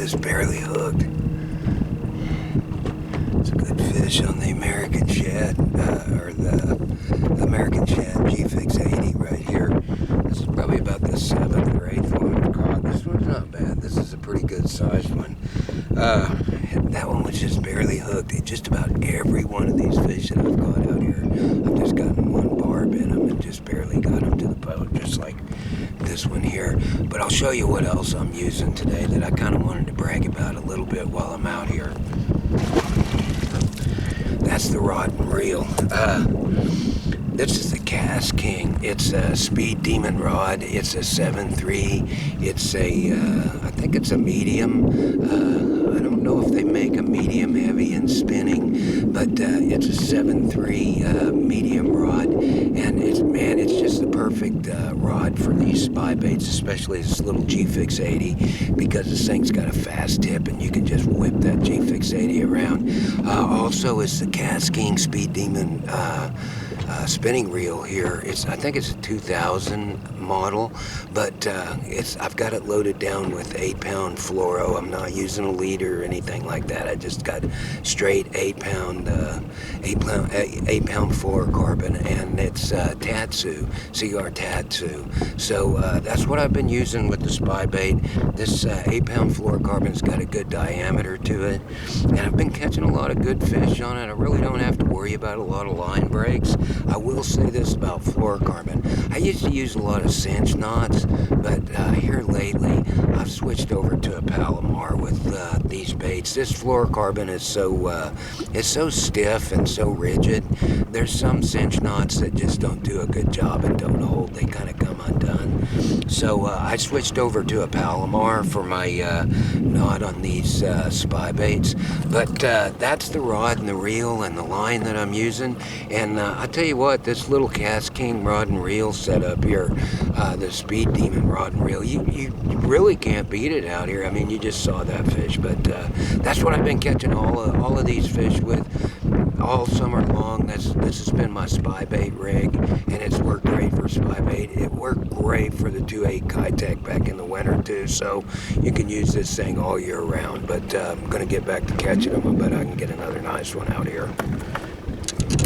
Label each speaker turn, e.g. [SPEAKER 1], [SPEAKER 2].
[SPEAKER 1] just barely hooked. It's a good fish on the American shad, or the American shad G-Fix 80 right here. This is probably about the 7th or 8th one I've caught. This one's not bad. This is a pretty good sized one. That one was just barely hooked. Just about every one of these fish that I've caught out here, I've just gotten one barb in them and just barely got them to the boat, just like this one here. But I'll show you what else I'm using today that I kind of wanted to brag about a little bit while I'm out here. That's the rod and reel. This is the KastKing. It's a Speed Demon rod. It's a 7.3. It's a, I think it's a medium. I don't know if they make a medium heavy in spinning, but it's a 7.3 medium rod, and it's just the perfect rod for these Spybaits, especially this little G-Fix 80, because this thing's got a fast tip and you can just whip that G-Fix 80 around. Also, it's the KastKing Speed Demon spinning reel here. I think it's a 2000 model, but I've got it loaded down with 8-pound fluoro. I'm not using a leader or anything like that. I just got straight 8-pound fluorocarbon, and it's Tatsu, CR Tatsu. So that's what I've been using with the Spybait. This 8-pound fluorocarbon's got a good diameter to it, and I've been catching a lot of good fish on it. I really don't have to worry about a lot of line breaks. I will say this about fluorocarbon. I used to use a lot of cinch knots, but here lately I've switched over to a Palomar with these baits. This fluorocarbon is so stiff and so rigid. There's some cinch knots that just don't do a good job and don't hold. They kind of come undone. So I switched over to a Palomar for my knot on these Spybaits. But that's the rod and the reel and the line that I'm using. And I'll tell you what, this little KastKing rod and reel setup here, the Speed Demon rod and reel, you really can't beat it out here. I mean, you just saw that fish, but that's what I've been catching all of these fish with all summer long. This has been my Spybait rig, and it's worked great for Spybait. It worked great for the 2.8 Kitech back in the winter too, so you can use this thing all year round. But I'm going to get back to catching them. I bet I can get another nice one out here.